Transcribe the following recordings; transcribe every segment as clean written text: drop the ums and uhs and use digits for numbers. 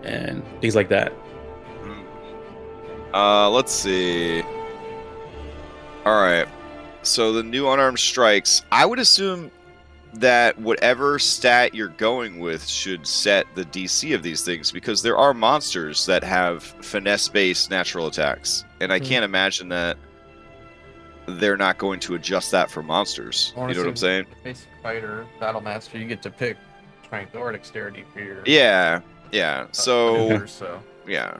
and things like that. Let's see. All right. So the new unarmed strikes, I would assume that whatever stat you're going with should set the DC of these things, because there are monsters that have finesse-based natural attacks, and I can't imagine that they're not going to adjust that for monsters. You know what I'm saying? Basic fighter, battle master, you get to pick strength or dexterity for your Yeah. so yeah.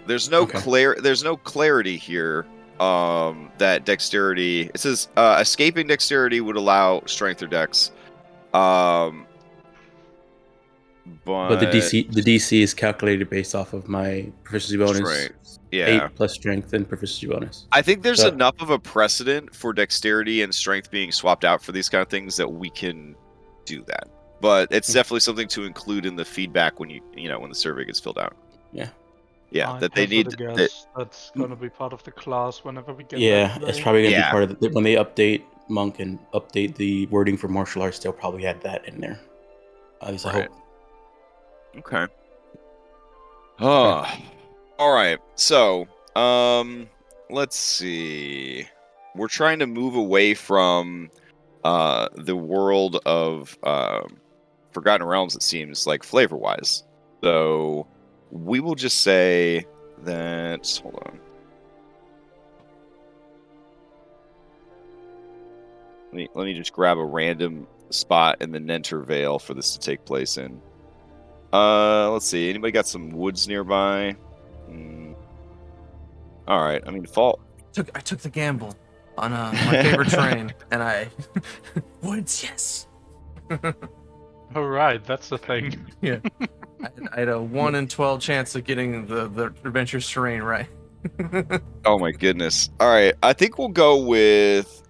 There's no clarity here. That dexterity. It says escaping dexterity would allow strength or dex. But the DC is calculated based off of my proficiency bonus. Strength. Yeah. 8 plus strength and proficiency bonus. I think there's enough of a precedent for dexterity and strength being swapped out for these kind of things that we can do that. But it's definitely something to include in the feedback when when the survey gets filled out. Yeah, that they need. That's going to be part of the class whenever we get. Yeah, it's probably going to be part of when they update Monk and update the wording for martial arts. They'll probably add that in there. At least I hope. Okay. All right. So, let's see. We're trying to move away from the world of Forgotten Realms. It seems like flavor-wise. So. We will just say that. Hold on. Let me just grab a random spot in the Nenter Vale for this to take place in. Let's see. Anybody got some woods nearby? All right. I mean, fall. I took the gamble on my favorite terrain, and I woods. Yes. All right, that's the thing. Yeah. I had a 1 in 12 chance of getting the adventurous terrain right. Oh my goodness! All right, I think we'll go with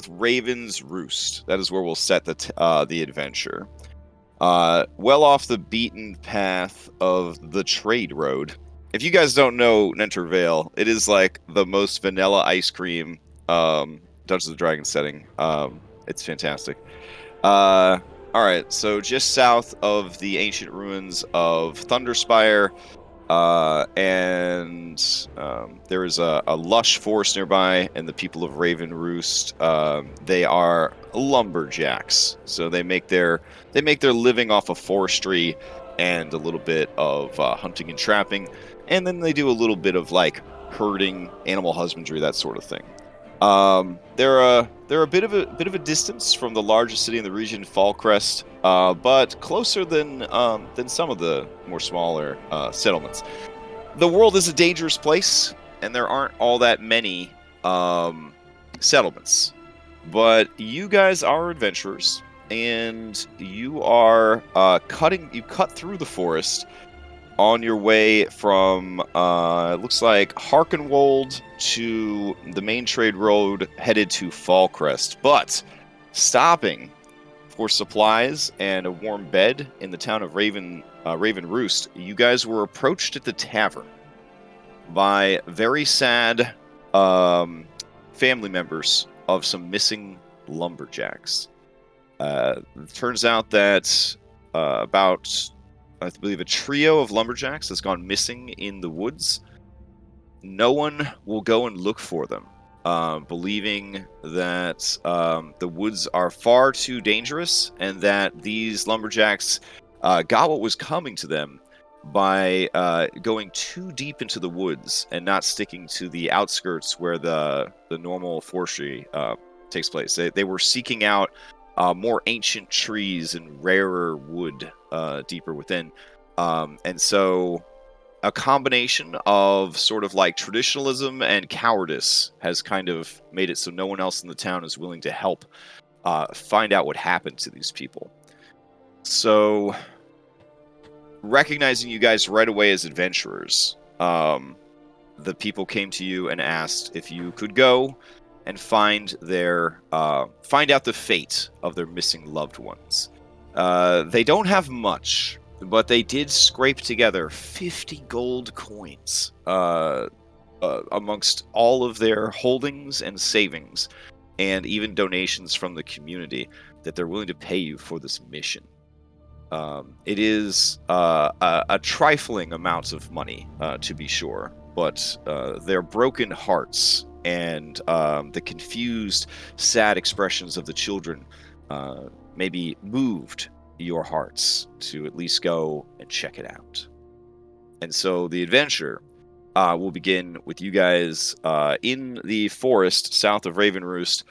Raven's Roost. That is where we'll set the adventure. Well off the beaten path of the trade road. If you guys don't know Nenter Vale, it is like the most vanilla ice cream Dungeons and Dragons setting. It's fantastic. All right, so just south of the ancient ruins of Thunderspire, and there is a lush forest nearby, and the people of Raven Roost, they are lumberjacks. So they make their living off of forestry and a little bit of hunting and trapping, and then they do a little bit of like herding, animal husbandry, that sort of thing. They're a bit of a distance from the largest city in the region, Fallcrest, but closer than some of the more smaller settlements. The world is a dangerous place, and there aren't all that many settlements. But you guys are adventurers, and you are you cut through the forest on your way from, it looks like, Harkenwold to the main trade road headed to Fallcrest, but stopping for supplies and a warm bed in the town of Raven Roost, you guys were approached at the tavern by very sad family members of some missing lumberjacks. It turns out that about, I believe, a trio of lumberjacks has gone missing in the woods. No one will go and look for them, believing that the woods are far too dangerous and that these lumberjacks got what was coming to them by going too deep into the woods and not sticking to the outskirts where the normal forestry takes place. They were seeking out more ancient trees and rarer wood deeper within. And so a combination of sort of like traditionalism and cowardice has kind of made it so no one else in the town is willing to help find out what happened to these people. So, recognizing you guys right away as adventurers, the people came to you and asked if you could go and find out the fate of their missing loved ones. They don't have much, but they did scrape together 50 gold coins amongst all of their holdings and savings, and even donations from the community that they're willing to pay you for this mission. It is a trifling amount of money, to be sure, but their broken hearts and the confused, sad expressions of the children maybe moved your hearts to at least go and check it out. And so the adventure will begin with you guys in the forest south of Raven Roost,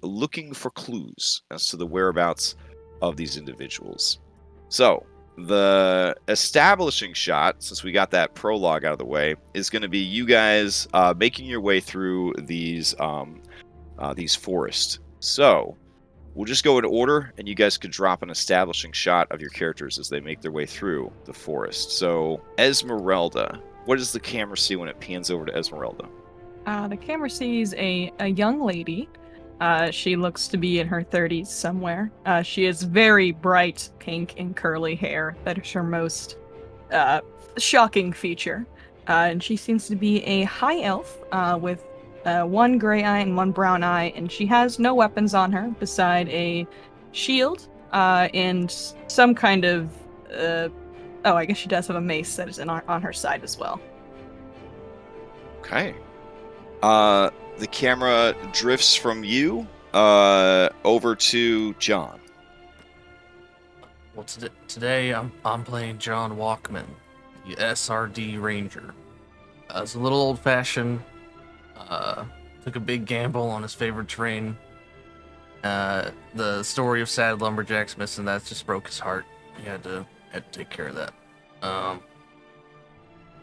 looking for clues as to the whereabouts of these individuals. So the establishing shot, since we got that prologue out of the way, is going to be you guys making your way through these forests. So we'll just go in order, and you guys could drop an establishing shot of your characters as they make their way through the forest. So Esmeralda, what does the camera see when it pans over to Esmeralda? The camera sees a young lady. She looks to be in her 30s somewhere. She has very bright pink and curly hair. That is her most shocking feature. And she seems to be a high elf with one gray eye and one brown eye, and she has no weapons on her beside a shield and some kind of... I guess she does have a mace that is on her side as well. Okay. The camera drifts from you over to John. Well, today I'm playing John Walkman, the SRD Ranger. It's a little old-fashioned. Took a big gamble on his favorite train. The story of sad Lumberjacks missing, that just broke his heart. He had to take care of that.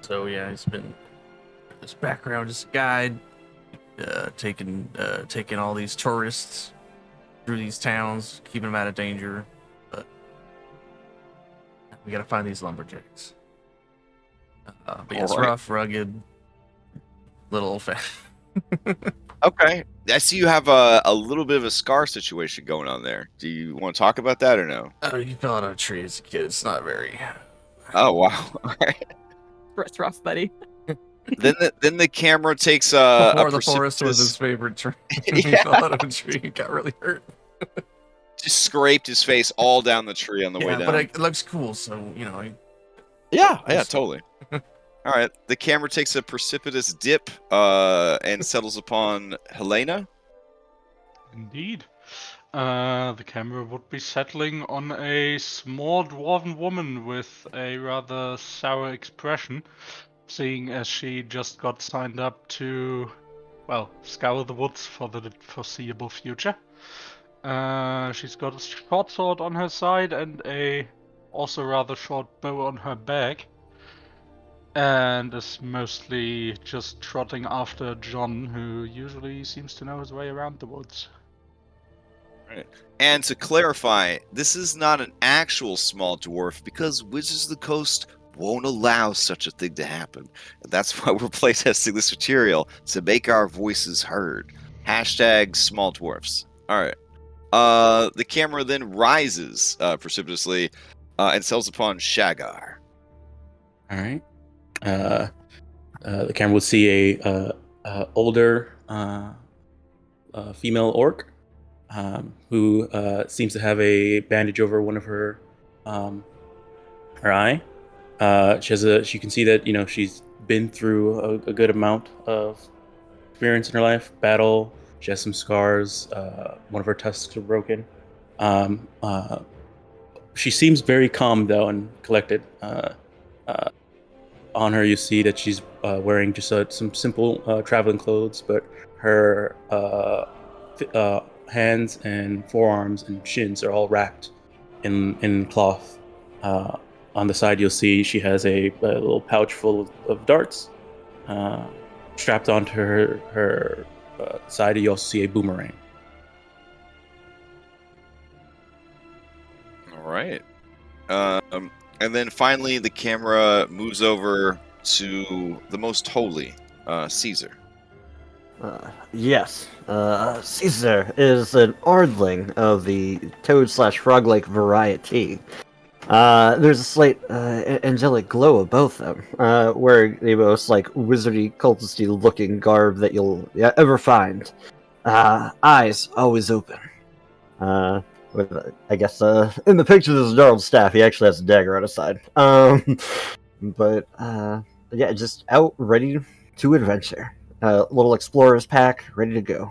So yeah, he's been his background as a guide, taking all these tourists through these towns, keeping them out of danger. But we gotta find these Lumberjacks. But yeah, it's rough, rugged, little old-fashioned. Okay. I see you have a little bit of a scar situation going on there. Do you want to talk about that or no? Oh, you fell out of a tree as a kid. It's not very... Oh, wow. All right. It's rough, buddy. Then the camera takes a the forest was his favorite tree. He fell out of a tree and got really hurt. Just scraped his face all down the tree on the way down. But it looks cool, so, you know... Yeah, totally. All right, the camera takes a precipitous dip and settles upon Helena. Indeed. The camera would be settling on a small dwarven woman with a rather sour expression, seeing as she just got signed up to, well, scour the woods for the foreseeable future. She's got a short sword on her side and a also rather short bow on her back. And is mostly just trotting after John, who usually seems to know his way around the woods. Right. And to clarify, this is not an actual small dwarf because Wizards of the Coast won't allow such a thing to happen. And that's why we're playtesting this material, to make our voices heard. # small dwarfs. All right. The camera then rises precipitously and settles upon Shagar. All right. The camera will see a older female orc who seems to have a bandage over one of her eye. She can see that she's been through a good amount of experience in her life, battle. She has some scars. One of her tusks are broken. She seems very calm though and collected. On her, you see that she's wearing just some simple traveling clothes, but her hands and forearms and shins are all wrapped in cloth. On the side, you'll see she has a little pouch full of darts strapped onto her side. You also see a boomerang. All right. And then finally, the camera moves over to the most holy, Caesar. Yes. Caesar is an Ardling of the toad/frog-like variety. There's a slight angelic glow above them, wearing the most wizardy, cultisty-looking garb that you'll ever find. Eyes always open. with I guess in the picture there's a gnarled staff. He actually has a dagger on his side. But yeah, just out ready to adventure. Little explorer's pack ready to go.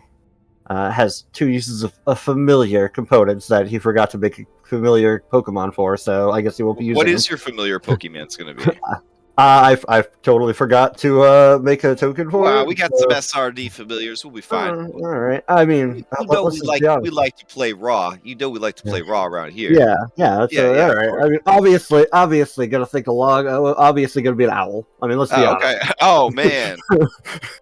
Has 2 uses of familiar components that he forgot to make a familiar Pokemon for, so I guess he won't be using What them. is your familiar Pokemon's going to be? I totally forgot to make a token for Wow, it. we got some SRD familiars. We'll be fine. All right. I mean, You know let's just be honest. we like to play raw. You know we like to play raw around here. Yeah. That's Yeah, all of right. course. I mean, obviously, gonna think a log. Obviously, gonna be an owl. I mean, let's be honest. Okay. Oh man.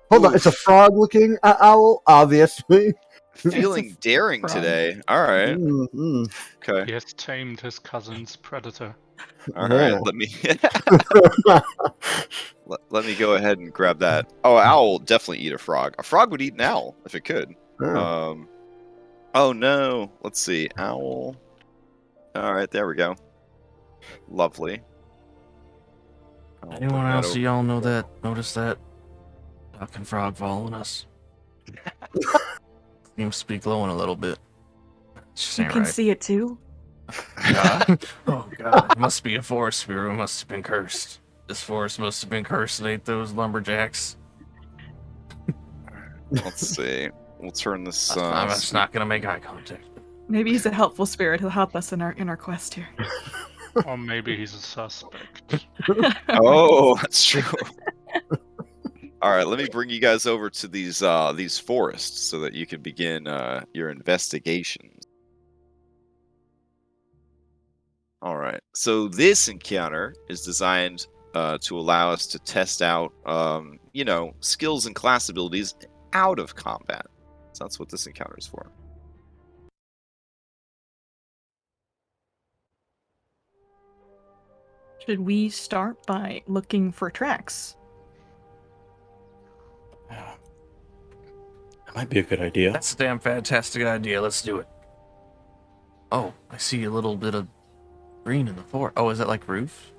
Hold on, it's a frog-looking owl, obviously. Feeling daring frog. today. All right. Mm. Okay. He has tamed his cousin's predator. All right. Yeah. Let me let me go ahead and grab that. Oh, owl will definitely eat a frog. A frog would eat an owl if it could. Oh. Oh no. Let's see. Owl. All right. There we go. Lovely. I'll bring Anyone that else over. of y'all notice that duck and frog following us? Seems to be glowing a little bit. Just You ain't can right. see it too. God. Oh god, it must be a forest spirit. It must have been cursed. This forest must have been cursed. It ate those lumberjacks. Let's see. We'll turn this. I'm just not gonna make eye contact. Maybe he's a helpful spirit. He'll help us in our quest here. Or maybe he's a suspect. Oh, that's true. All right, let me bring you guys over to these forests so that you can begin your investigations. All right, so this encounter is designed to allow us to test out, skills and class abilities out of combat. So that's what this encounter is for. Should we start by looking for tracks? That might be a good idea. That's a damn fantastic idea. Let's do it. Oh, I see a little bit of green in the forest. Oh, is that like roof?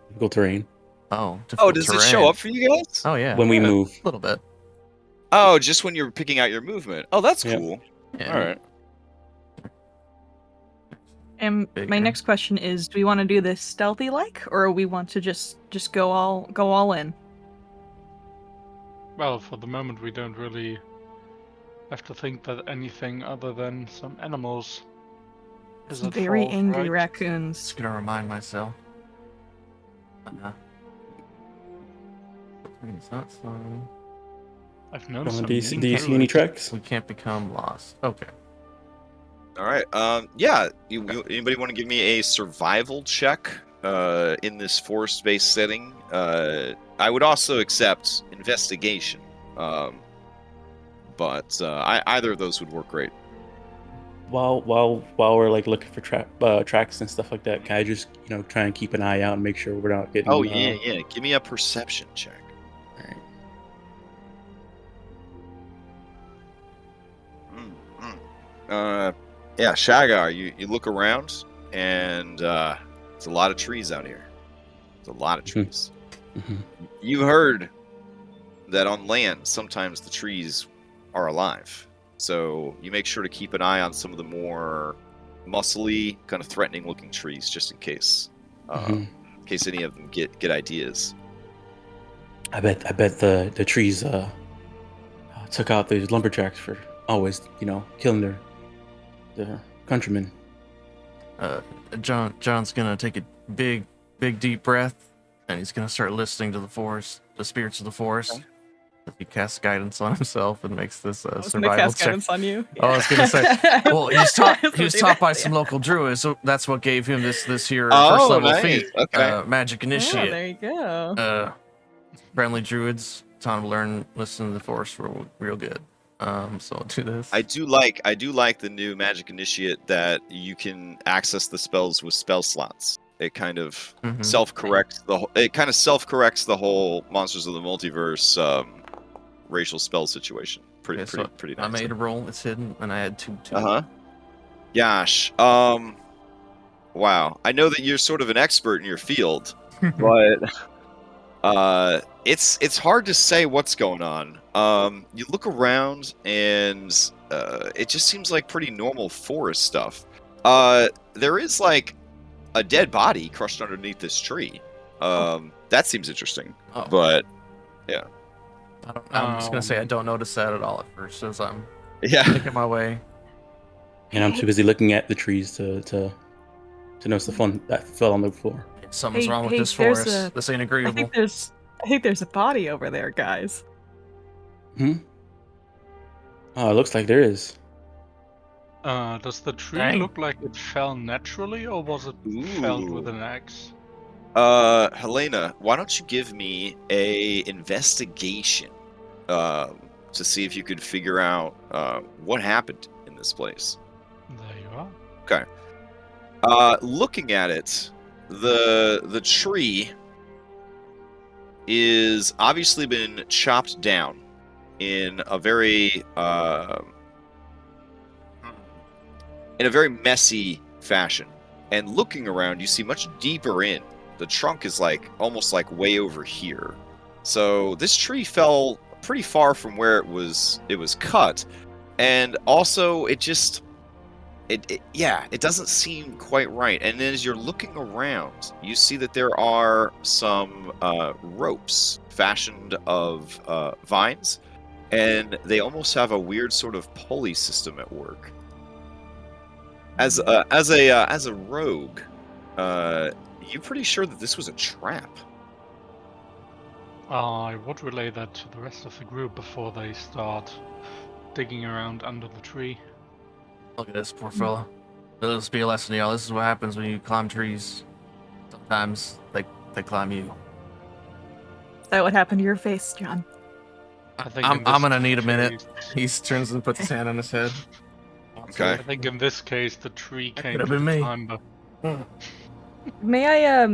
Difficult terrain. Oh, Oh, difficult does terrain. it show up for you guys? Oh yeah. When we move. A little bit. Oh, just when you're picking out your movement. Oh, that's Yeah. cool. Yeah. All right. And Bigger. my next question is: do we want to do this stealthy like, or we want to just go all in? Well, for the moment, we don't really have to think that anything other than some animals is Some at very fault, angry right? raccoons. Just gonna remind myself. It's not fun. I've known Do some you mean see any killers. tracks? We can't become lost. Okay. All right. Yeah. Anybody want to give me a survival check in this forest-based setting? I would also accept investigation, but either of those would work great. While we're like looking for tracks and stuff like that, can I just try and keep an eye out and make sure we're not getting? Oh yeah. Give me a perception check. All right. Yeah, Shagar, you look around, and there's a lot of trees out here. There's a lot of trees. Mm-hmm. You heard that on land, sometimes the trees are alive. So you make sure to keep an eye on some of the more muscly, kind of threatening-looking trees, just in case. In case any of them get ideas. I bet the trees took out these lumberjacks for always killing their countrymen. John's gonna take a big deep breath, and he's gonna start listening to the spirits of the forest. Okay. He casts guidance on himself and makes this I was gonna survival cast check. guidance on you. Oh, I was gonna say. Well, he was taught Do by that, some yeah. local druids, so that's what gave him this here Oh, first level nice. feat. Okay. Magic Oh, initiate. there you go. Friendly druids. Time to learn. Listen to the forest real good. So I'll do this. I do like the new magic initiate that you can access the spells with spell slots. It kind of Mhm. self-corrects the whole Monsters of the Multiverse racial spell situation. Pretty Okay, so nice. I made a roll. It's hidden, and I had two. Gosh. Wow. I know that you're sort of an expert in your field, but it's hard to say what's going on. You look around, and it just seems like pretty normal forest stuff. There is like a dead body crushed underneath this tree. That seems interesting. Oh. But I'm just gonna say I don't notice that at all at first as I'm yeah. making my way. And I'm too busy looking at the trees to notice the fun that fell on the floor. Something's wrong with hey, this there's forest. This ain't I agreeable. think there's a body over there, guys. Oh, it looks like there is. Does the tree Dang. look like it fell naturally, or was it felled with an axe? Helena, why don't you give me a investigation to see if you could figure out what happened in this place. There you are. Okay. Looking at it, the tree is obviously been chopped down in a very messy fashion. And looking around, you see much deeper in. The trunk is like almost like way over here. So this tree fell pretty far from where it was cut. And also it doesn't seem quite right. And then as you're looking around, you see that there are some ropes fashioned of vines, and they almost have a weird sort of pulley system at work. As a rogue, you're pretty sure that this was a trap. I would relay that to the rest of the group before they start digging around under the tree. Look at this poor fella. Let this be a lesson, y'all. This is what happens when you climb trees. Sometimes they climb you. Is that what happened to your face, John? I think I'm gonna need a minute. He turns and puts his hand on his head. Okay. I think in this case the tree That came could've to been the me. climber. May I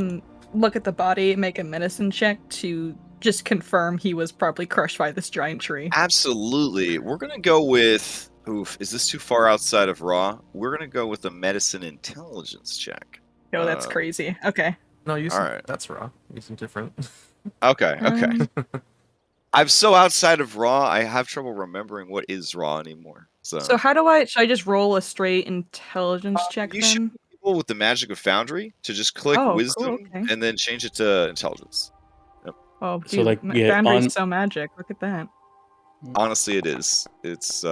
look at the body and make a medicine check to just confirm he was probably crushed by this giant tree? Absolutely. We're gonna go with. Oof, is this too far outside of raw? We're gonna go with a medicine intelligence check. Oh, that's crazy. Okay. No, use All some, right. that's raw. Use some different. Okay. Um, I'm so outside of raw, I have trouble remembering what is raw anymore. So So should I just roll a straight intelligence check you should then? be able with the magic of Foundry to just click Oh, wisdom cool, okay. and then change it to intelligence. Oh, So, dude, like, yeah, Foundry's on- so magic. Look at that. Honestly, it is. It's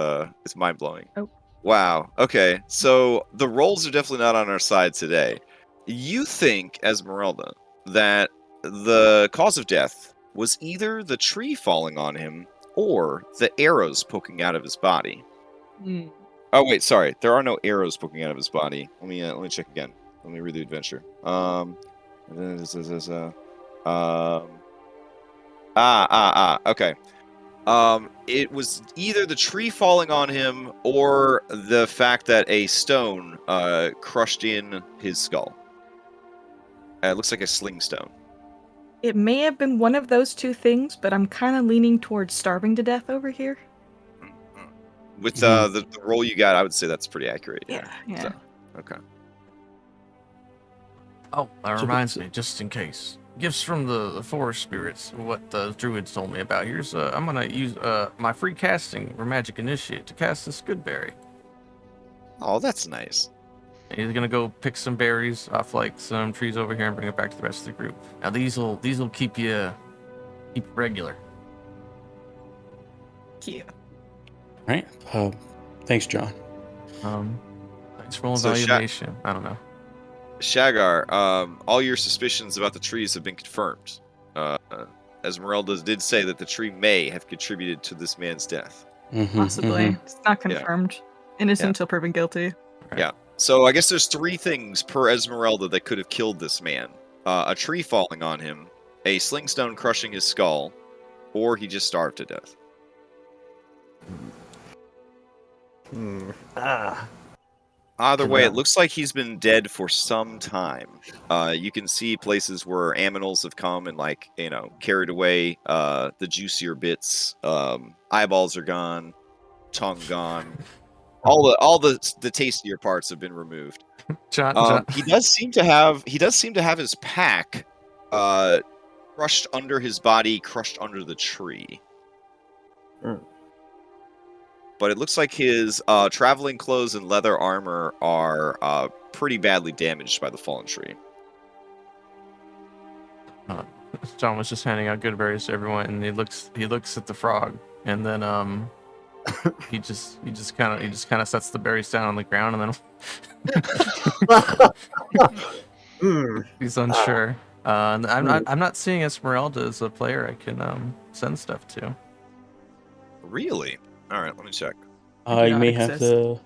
mind blowing. Oh. Wow. Okay. So the rolls are definitely not on our side today. You think, Esmeralda, that the cause of death was either the tree falling on him or the arrows poking out of his body. Hmm. Oh wait, sorry. There are no arrows poking out of his body. Let me check again. Let me read the adventure. Okay. It was either the tree falling on him or the fact that a stone crushed in his skull. It looks like a sling stone. It may have been one of those two things, but I'm kind of leaning towards starving to death over here. With the roll you got, I would say that's pretty accurate. Yeah. So, okay. Oh, that reminds me, just in case. Gifts from the forest spirits, what the druids told me about. Here's, I'm gonna use my free casting for Magic Initiate to cast this good berry. Oh, that's nice. And he's gonna go pick some berries off like some trees over here and bring it back to the rest of the group. Now these will keep you regular. Cute. Right. Thanks, John. Thanks for rolling So valuation. I don't know. Shagar, all your suspicions about the trees have been confirmed. Esmeralda did say that the tree may have contributed to this man's death. Possibly. It's not confirmed. Innocent until proven guilty. Right. Yeah. So I guess there's three things per Esmeralda that could have killed this man. A tree falling on him, a slingstone crushing his skull, or he just starved to death. Either way, it looks like he's been dead for some time. You can see places where aminals have come and, like, carried away the juicier bits. Eyeballs are gone, tongue gone. All the tastier parts have been removed. John. He does seem to have his pack crushed under his body, crushed under the tree. but it looks like his traveling clothes and leather armor are pretty badly damaged by the fallen tree. John was just handing out good berries to everyone, and he looks at the frog, and then he just kind of sets the berries down on the ground, and then he's unsure. And I'm not seeing Esmeralda as a player I can send stuff to. Really? All right, let me check. You may have to.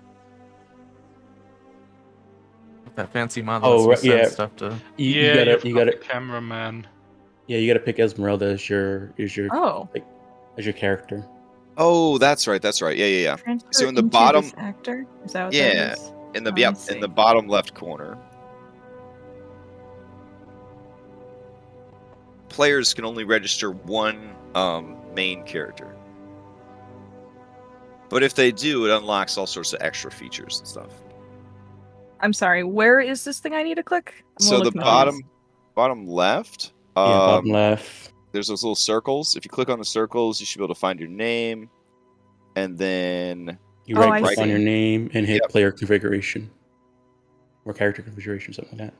That fancy mod Oh, lets me right, send yeah. stuff to. You gotta the cameraman. Yeah, you gotta pick Esmeralda as your Oh. as your character. Oh, that's right. Yeah. Transfer So in the into bottom, this actor? Is that what yeah, that is? in the Oh, I in see. the bottom left corner. Players can only register one main character. But if they do, it unlocks all sorts of extra features and stuff. I'm sorry, where is this thing I need to click? I'm So gonna the look at these. bottom left, Yeah, bottom left. there's those little circles. If you click on the circles, you should be able to find your name, and then You Oh, right I click on see. your name and hit Yep. player configuration. Or character configuration, something like that.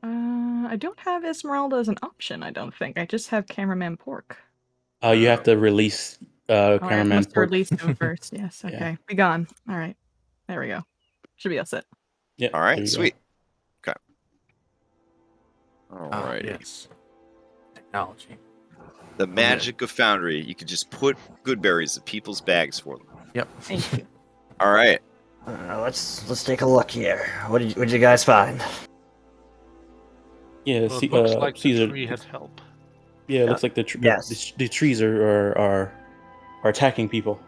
I don't have Esmeralda as an option, I don't think. I just have Cameraman Pork. You have to release I cameraman must Pork. release him first. Yes, Yeah. okay. Be gone. Alright. There we go. Should be all set. Yeah. all there right, you sweet. Okay. All right. Yes. Technology. The magic of Foundry. You can just put good berries in people's bags for them. Yep. Thank you. All right. Let's take a look here. What did you guys find? Yeah, Well, it looks like Caesar. the tree had help. Yeah, it looks like the Yes. the trees are attacking people.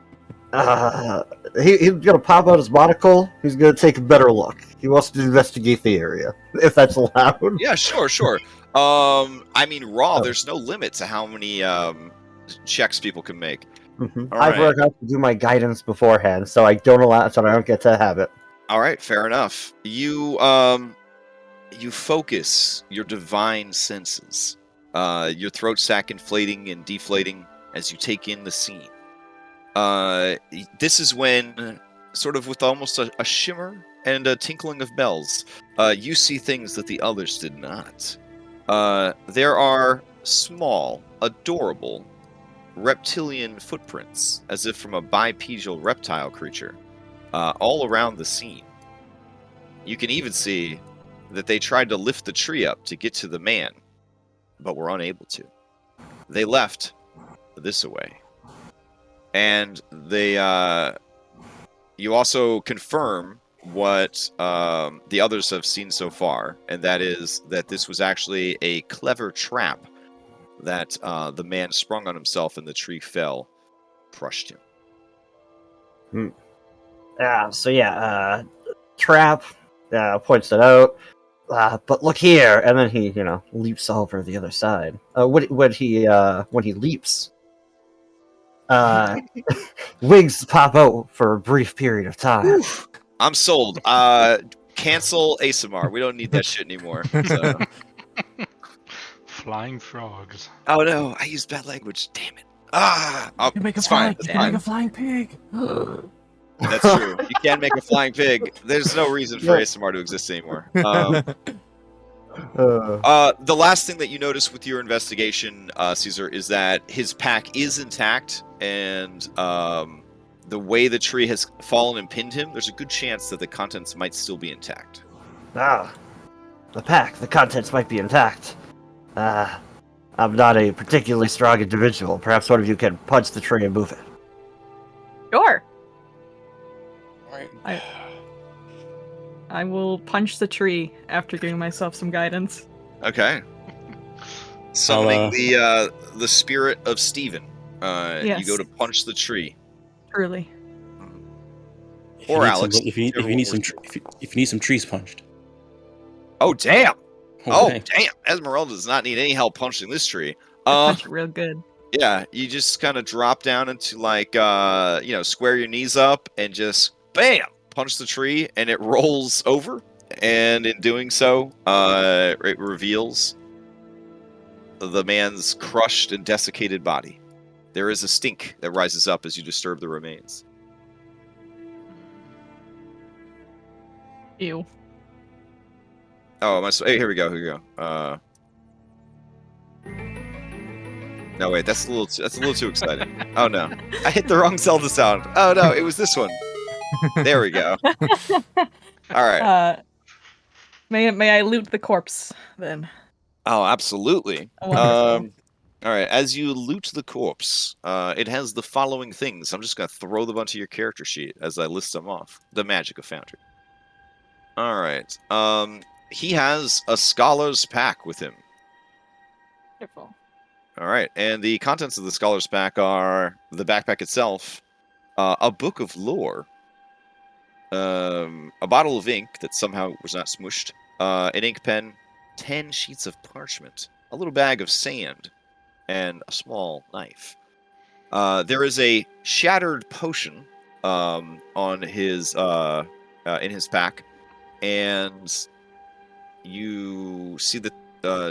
He's gonna pop out his monocle. He's gonna take a better look. He wants to investigate the area, if that's allowed. Yeah, sure. I mean, raw. There's no limit to how many checks people can make. Mm-hmm. All I've right. forgot to do my guidance beforehand, so I don't get to have it. All right, fair enough. You focus your divine senses, your throat sac inflating and deflating as you take in the scene. This is when, sort of with almost a shimmer and a tinkling of bells, you see things that the others did not. There are small, adorable, reptilian footprints, as if from a bipedal reptile creature, all around the scene. You can even see that they tried to lift the tree up to get to the man, but were unable to. They left this way. And they, you also confirm what the others have seen so far, and that is that this was actually a clever trap that the man sprung on himself and the tree fell, crushed him. Trap points it out. But look here, and then he, leaps over the other side. When he leaps, wings pop out for a brief period of time. Oof. I'm sold. Cancel ASMR. We don't need that shit anymore. So. Flying frogs. Oh no, I used bad language. Damn it. Oh, it's fine. It's fine. Make a flying pig. That's true. You can make a flying pig. There's no reason for ASMR to exist anymore. The last thing that you notice with your investigation, Caesar, is that his pack is intact, and the way the tree has fallen and pinned him, there's a good chance that the contents might still be intact. The contents might be intact. I'm not a particularly strong individual. Perhaps one of you can punch the tree and move it. Sure. Alright. I will punch the tree after giving myself some guidance. Okay. Summoning the spirit of Stephen. Yes. You go to punch the tree. Truly. Or Alex. If you need some trees punched. Oh damn! Okay. Oh damn! Esmeralda does not need any help punching this tree. Punch it real good. Yeah, you just kind of drop down into square your knees up and just bam, punch the tree, and it rolls over. And in doing so, it reveals the man's crushed and desiccated body. There is a stink that rises up as you disturb the remains. Ew. Oh, hey, here we go. No, wait, that's a little too exciting. Oh no, I hit the wrong Zelda sound. Oh no, it was this one. There we go. All right. May I loot the corpse then? Oh, absolutely. Wonderful. All right. As you loot the corpse, it has the following things. I'm just gonna throw them onto your character sheet as I list them off. The magic of Foundry. All right. He has a scholar's pack with him. Wonderful. All right, and the contents of the scholar's pack are the backpack itself, a book of lore, a bottle of ink that somehow was not smooshed, an ink pen, 10 sheets of parchment, a little bag of sand, and a small knife. There is a shattered potion on his in his pack, and you see that.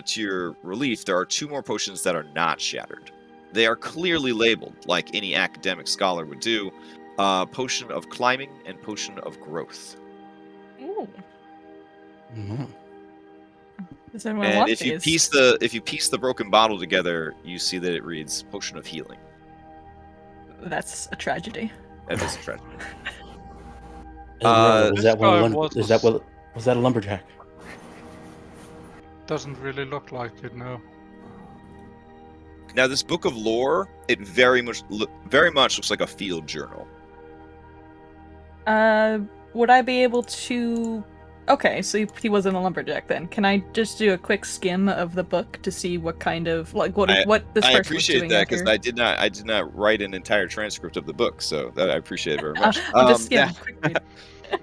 To your relief, there are 2 more potions that are not shattered. They are clearly labeled, like any academic scholar would do. Potion of climbing and potion of growth. Ooh. Mhm. Does anyone And want if you these? piece the broken bottle together, you see that it reads potion of healing. That's a tragedy. That is a tragedy. Was This that one? guy Of the is that what? Was that a lumberjack? Doesn't really look like it, no. Now, this book of lore, it very much looks like a field journal. Would I be able to... Okay, so he wasn't a lumberjack then. Can I just do a quick skim of the book to see what kind of, like, what this I person was appreciate doing that because after? I did not write an entire transcript of the book, so that I appreciate it very much. I'll just skim. Quick read.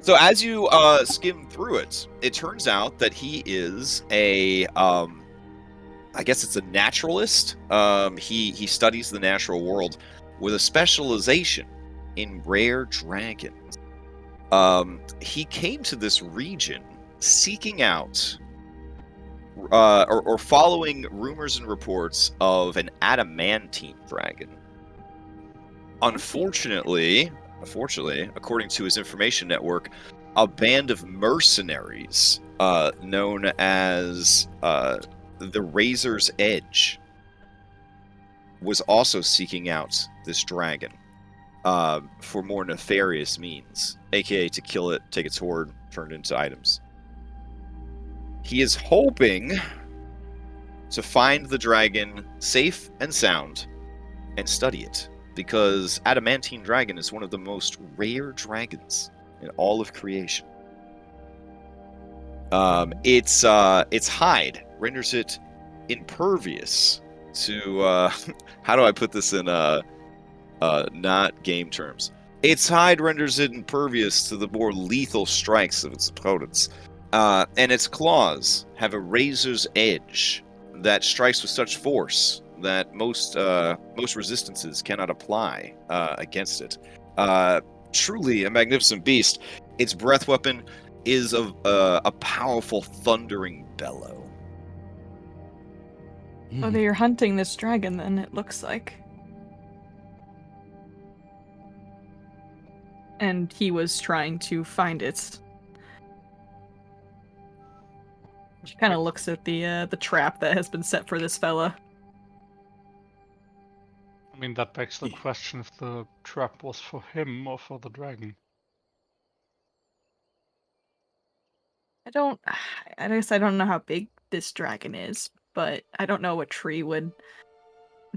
So as you skim through it, it turns out that he is a I guess it's a naturalist. He studies the natural world with a specialization in rare dragons. He came to this region seeking out or following rumors and reports of an adamantine dragon. Unfortunately, according to his information network, a band of mercenaries known as the Razor's Edge was also seeking out this dragon for more nefarious means, aka to kill it, take its hoard, turn it into items. He is hoping to find the dragon safe and sound and study it, because adamantine dragon is one of the most rare dragons in all of creation. Its hide renders it impervious to how do I put this in not game terms? Its hide renders it impervious to the more lethal strikes of its opponents, and its claws have a razor's edge that strikes with such force that most resistances cannot apply against it. Truly a magnificent beast. Its breath weapon is a powerful thundering bellow. Oh, you're hunting this dragon then, it looks like. And he was trying to find it. She kind of looks at the trap that has been set for this fella. I mean, that begs the question if the trap was for him or for the dragon. I guess I don't know how big this dragon is, but I don't know what tree would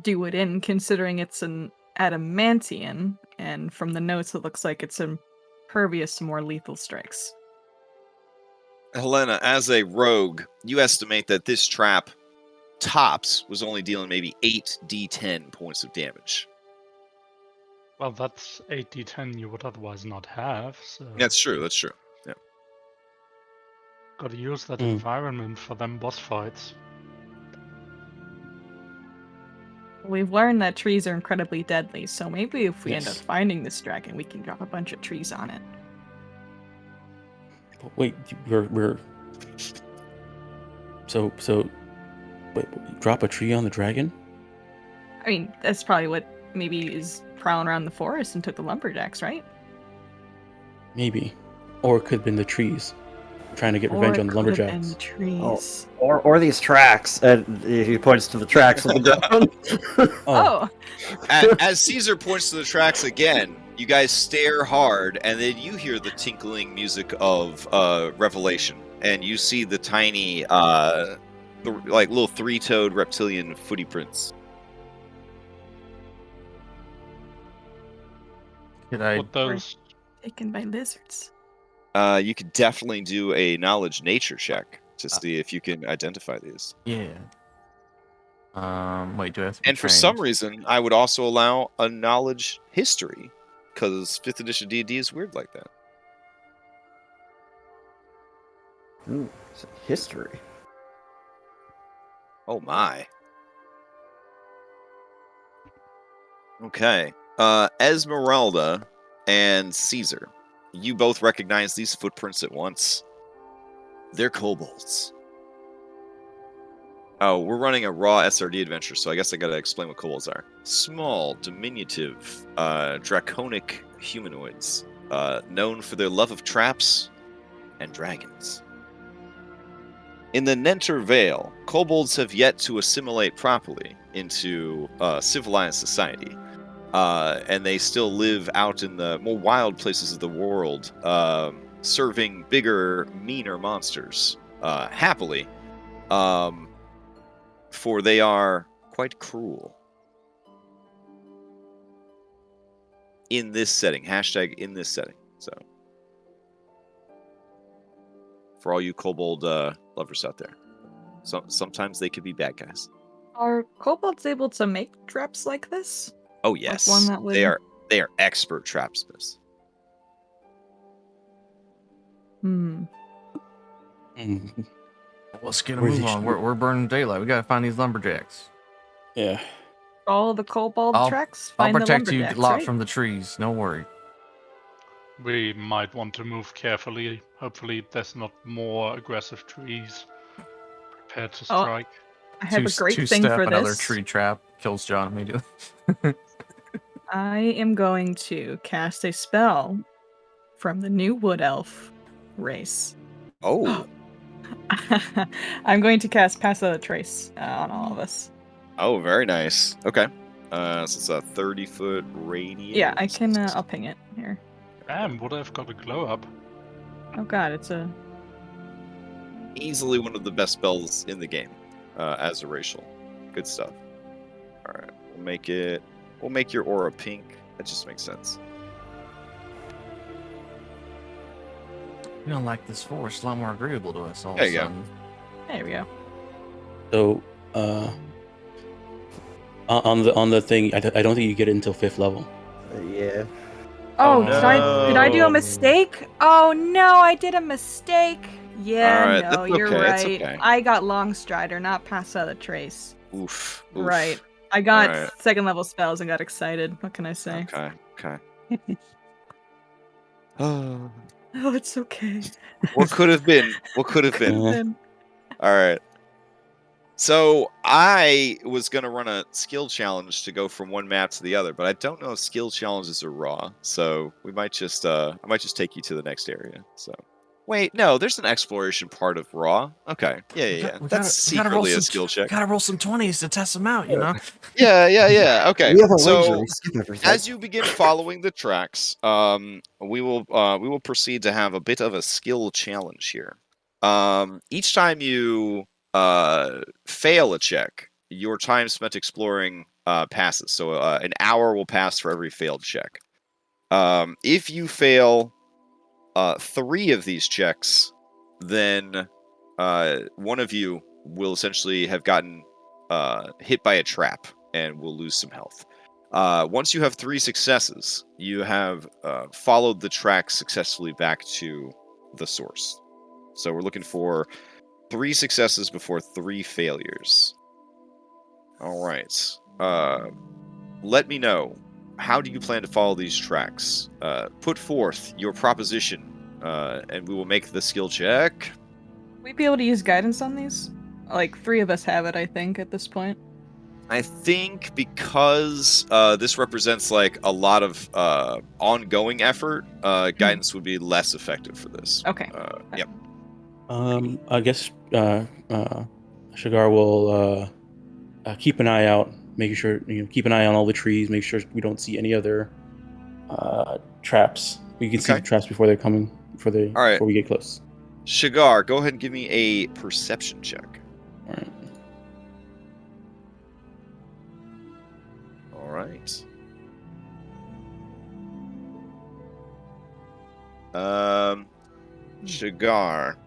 do it in, considering it's an adamantian, and from the notes it looks like it's impervious to more lethal strikes. Helena, as a rogue, you estimate that this trap tops was only dealing maybe 8d10 points of damage. Well, that's 8d10 you would otherwise not have, so... That's true. Yeah. Gotta use that environment for them boss fights. We've learned that trees are incredibly deadly, so maybe if we end up finding this dragon, we can drop a bunch of trees on it. But wait, we're so wait, drop a tree on the dragon? I mean, that's probably what maybe is prowling around the forest and took the lumberjacks, right? Maybe. Or it could have been the trees. Trying to get revenge on the Or it could have been the lumberjacks. trees. Or these tracks. And he points to the tracks on the ground. Oh. As Caesar points to the tracks again, you guys stare hard, and then you hear the tinkling music of Revelation, and you see the tiny, like little three-toed reptilian footy prints. Could I? What those? Taken by lizards. You could definitely do a knowledge nature check to see if you can identify these. Yeah. Wait, do I have to be And for trained? some reason, I would also allow a knowledge history, because 5th edition D&D is weird like that. Ooh, it's history. Oh my. Okay. Esmeralda and Caesar, you both recognize these footprints at once. They're kobolds. Oh, we're running a raw SRD adventure, so I guess I gotta explain what kobolds are. Small, diminutive, draconic humanoids, known for their love of traps and dragons. In the Nenter Vale, kobolds have yet to assimilate properly into civilized society, and they still live out in the more wild places of the world, serving bigger, meaner monsters, happily. For they are quite cruel. In this setting. Hashtag in this setting. So, for all you kobold lovers out there. Sometimes they could be bad guys. Are kobolds able to make traps like this? Oh yes. One that would... They are expert trapsmiths. Let's get a Where's move he- on. We're burning daylight. We gotta find these lumberjacks. Yeah. All the kobold tracks? I'll Find the protect you lumberjacks, lot right? from the trees. No worry. We might want to move carefully. Hopefully, there's not more aggressive trees prepared to Oh, strike. I have a great thing two-step, for another this. tree trap kills John immediately. I am going to cast a spell from the new wood elf race. Oh. I'm going to cast Pass Without a Trace on all of us. Oh, very nice. Okay. So it's a 30-foot radius. Yeah, I can. I'll ping it here. Damn, would have got a glow up. Oh god, it's a... Easily one of the best spells in the game, as a racial. Good stuff. All right, we'll make your aura pink. That just makes sense. You don't like this forest, a lot more agreeable to us all There of a you go. sudden. There we go. So, on the thing, I don't think you get it until 5th level. Yeah. Oh, no. did I do a mistake? Oh no, I did a mistake. Yeah, All right, no, that's you're okay, right. it's okay. I got Longstrider, not Pass Without a Trace. Oof. Right. I got Alright. 2nd level spells and got excited. What can I say? Okay. Oh, Oh, it's okay. what could have been? What could have been? Then- All right. So I was gonna run a skill challenge to go from one map to the other, but I don't know if skill challenges are raw. So we might just I might just take you to the next area. So wait, no, there's an exploration part of raw. Okay, yeah. That's We gotta roll secretly a some- skill check. Gotta roll some 20s to test them out, you know? Yeah. Okay. We have a So wager. We skip everything. as you begin following the tracks, we will proceed to have a bit of a skill challenge here. Each time you fail a check, your time spent exploring passes. So an hour will pass for every failed check. If you fail 3 of these checks, then one of you will essentially have gotten hit by a trap and will lose some health. Once you have 3 successes, you have followed the track successfully back to the source. So we're looking for 3 successes before 3 failures. All right. Let me know. How do you plan to follow these tracks? Put forth your proposition, and we will make the skill check. we be able to use guidance on these? Like 3 of us have it, I think, at this point. I think because this represents like a lot of ongoing effort, guidance would be less effective for this. Okay. Yep. I guess Shigar will keep an eye out, making sure keep an eye on all the trees, make sure we don't see any other traps. We can see the traps before they're coming, before we get close. Shigar, go ahead and give me a perception check. All right. All right. Shigar,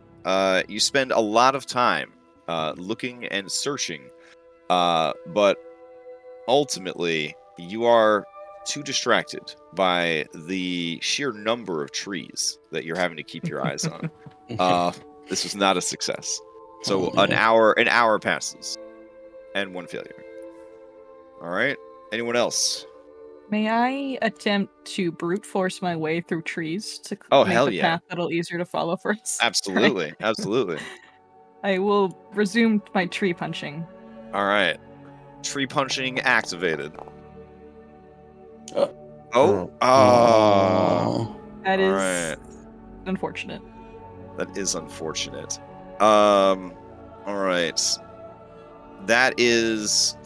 you spend a lot of time looking and searching, but ultimately you are too distracted by the sheer number of trees that you're having to keep your eyes on. This was not a success. So an hour passes, and 1 failure. All right. Anyone else? May I attempt to brute force my way through trees to make hell the yeah. path a little easier to follow for us? Absolutely. Absolutely. I will resume my tree punching. All right. Tree punching activated. That is right. unfortunate. That is unfortunate. All right. That is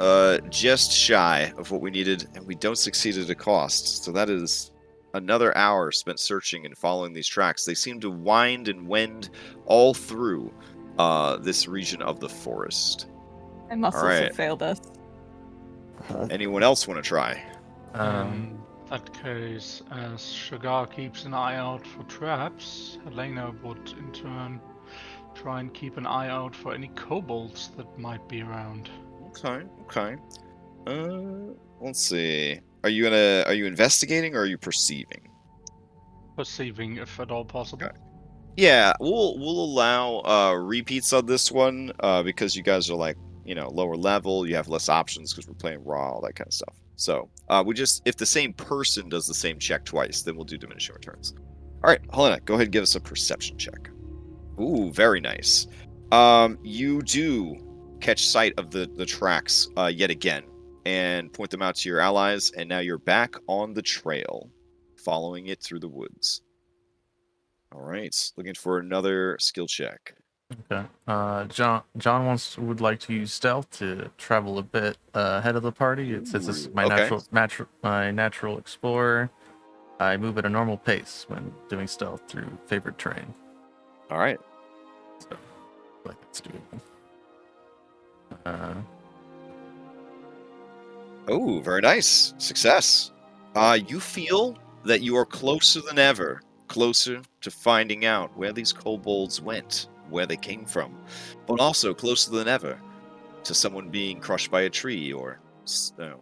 just shy of what we needed, and we don't succeed at a cost. So that is another hour spent searching and following these tracks. They seem to wind and wend all through this region of the forest. My muscles have failed us. Anyone else want to try? In that case, as Shigar keeps an eye out for traps, Helena would in turn try and keep an eye out for any kobolds that might be around. Okay. Let's see. Are you investigating or are you perceiving? Perceiving, if at all possible. Okay. Yeah, we'll allow repeats on this one because you guys are like, lower level, you have less options because we're playing raw, all that kind of stuff. So we just, if the same person does the same check twice, then we'll do diminishing returns. All right, Helena, go ahead and give us a perception check. Ooh, very nice. You do catch sight of the tracks yet again and point them out to your allies, and now you're back on the trail, following it through the woods. All right, looking for another skill check. Okay. John would like to use stealth to travel a bit ahead of the party. Since this is my natural explorer, I move at a normal pace when doing stealth through favored terrain. All right. So, like that's doable. Oh, very nice. Success. You feel that you are closer than ever, closer to finding out where these kobolds went, where they came from, but also closer than ever to someone being crushed by a tree or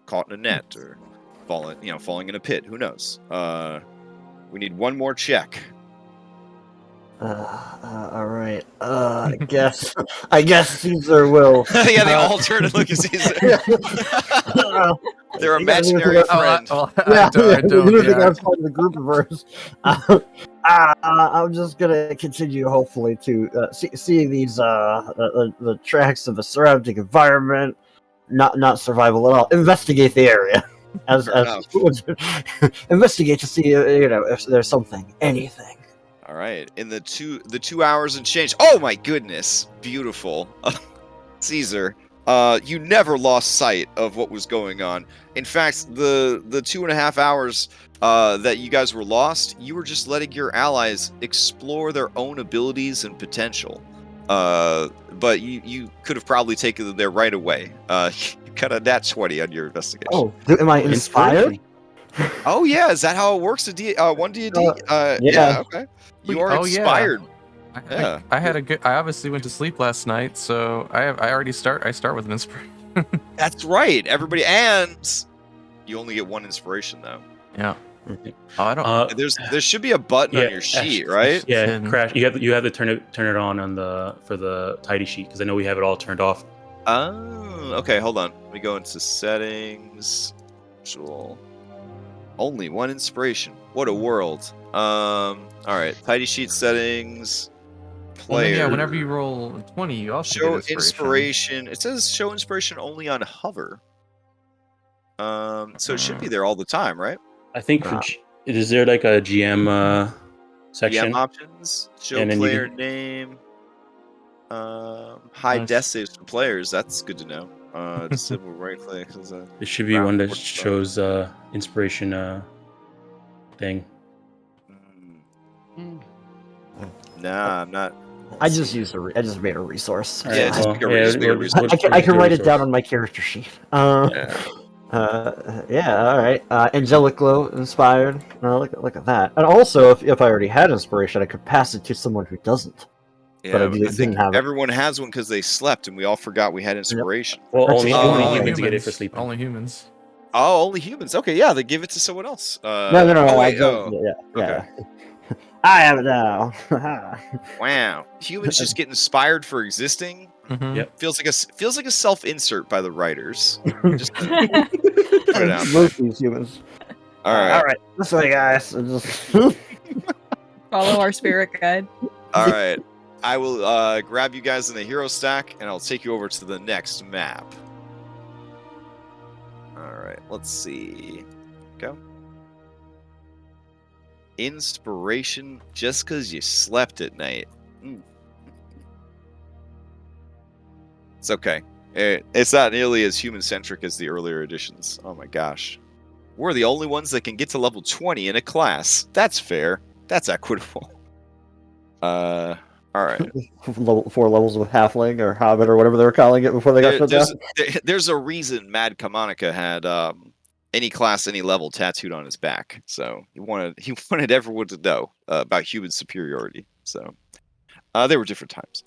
caught in a net or falling in a pit. Who knows? We need one more check. All right. I guess Caesar will. Yeah, the alternate look is Caesar. Their imaginary friend. I think I was part of the group of ours. I'm just gonna continue, hopefully, to seeing these the tracks of the surrounding environment. Not survival at all. Investigate the area. As investigate to see if there's anything. All right, in the 2 hours and change. Oh my goodness, beautiful, Caesar. You never lost sight of what was going on. In fact, the 2.5 hours that you guys were lost, you were just letting your allies explore their own abilities and potential. But you could have probably taken them there right away. You got a nat 20 on your investigation. Oh, am I inspired? Oh yeah, is that how it works? One D&D? Yeah. Okay. You are inspired. Yeah. I obviously went to sleep last night, so I start with an inspiration. That's right. Everybody, and you only get one inspiration though. Yeah. Oh, I don't. There should be a button on your sheet, right? Yeah, Crash. You have to turn it on for the tidy sheet because I know we have it all turned off. Oh, okay. Hold on. Let me go into settings. Visual. Only one inspiration. What a world. All right. Tidy sheet settings. Player. Well, yeah. Whenever you roll 20, you also show get inspiration. It says show inspiration only on hover. So it should be there all the time, right? I think is there like a GM section? GM options, show And then player you name, high death saves for players. That's good to know. Disable right click. It should be one that shows inspiration thing. Nah, I'm not. I just made a resource. Yeah, just make a resource. I can write it down on my character sheet. Yeah, all right. Angelic glow inspired. Look at that. And also, if I already had inspiration, I could pass it to someone who doesn't. Yeah, but I didn't have it. Everyone has one because they slept, and we all forgot we had inspiration. Well, only humans get it for sleeping. Only humans. Oh, only humans. Okay, yeah, they give it to someone else. No. Yeah. I have it now. Wow, humans just get inspired for existing. Mm-hmm. Yep. Feels like a self-insert by the writers. Just put it out there. Most of these humans. All right. This way, guys. Follow our spirit guide. All right. I will grab you guys in the hero stack, and I'll take you over to the next map. All right. Let's see. Go. Inspiration just because you slept at night. It's okay. It's not nearly as human-centric as the earlier editions. Oh my gosh. We're the only ones that can get to level 20 in a class. That's fair. That's equitable. All right. 4 levels with halfling or hobbit or whatever they were calling it before they got shut down. There's a reason Mad Camonica had any class, any level tattooed on his back. So he wanted everyone to know about human superiority. So they were different times.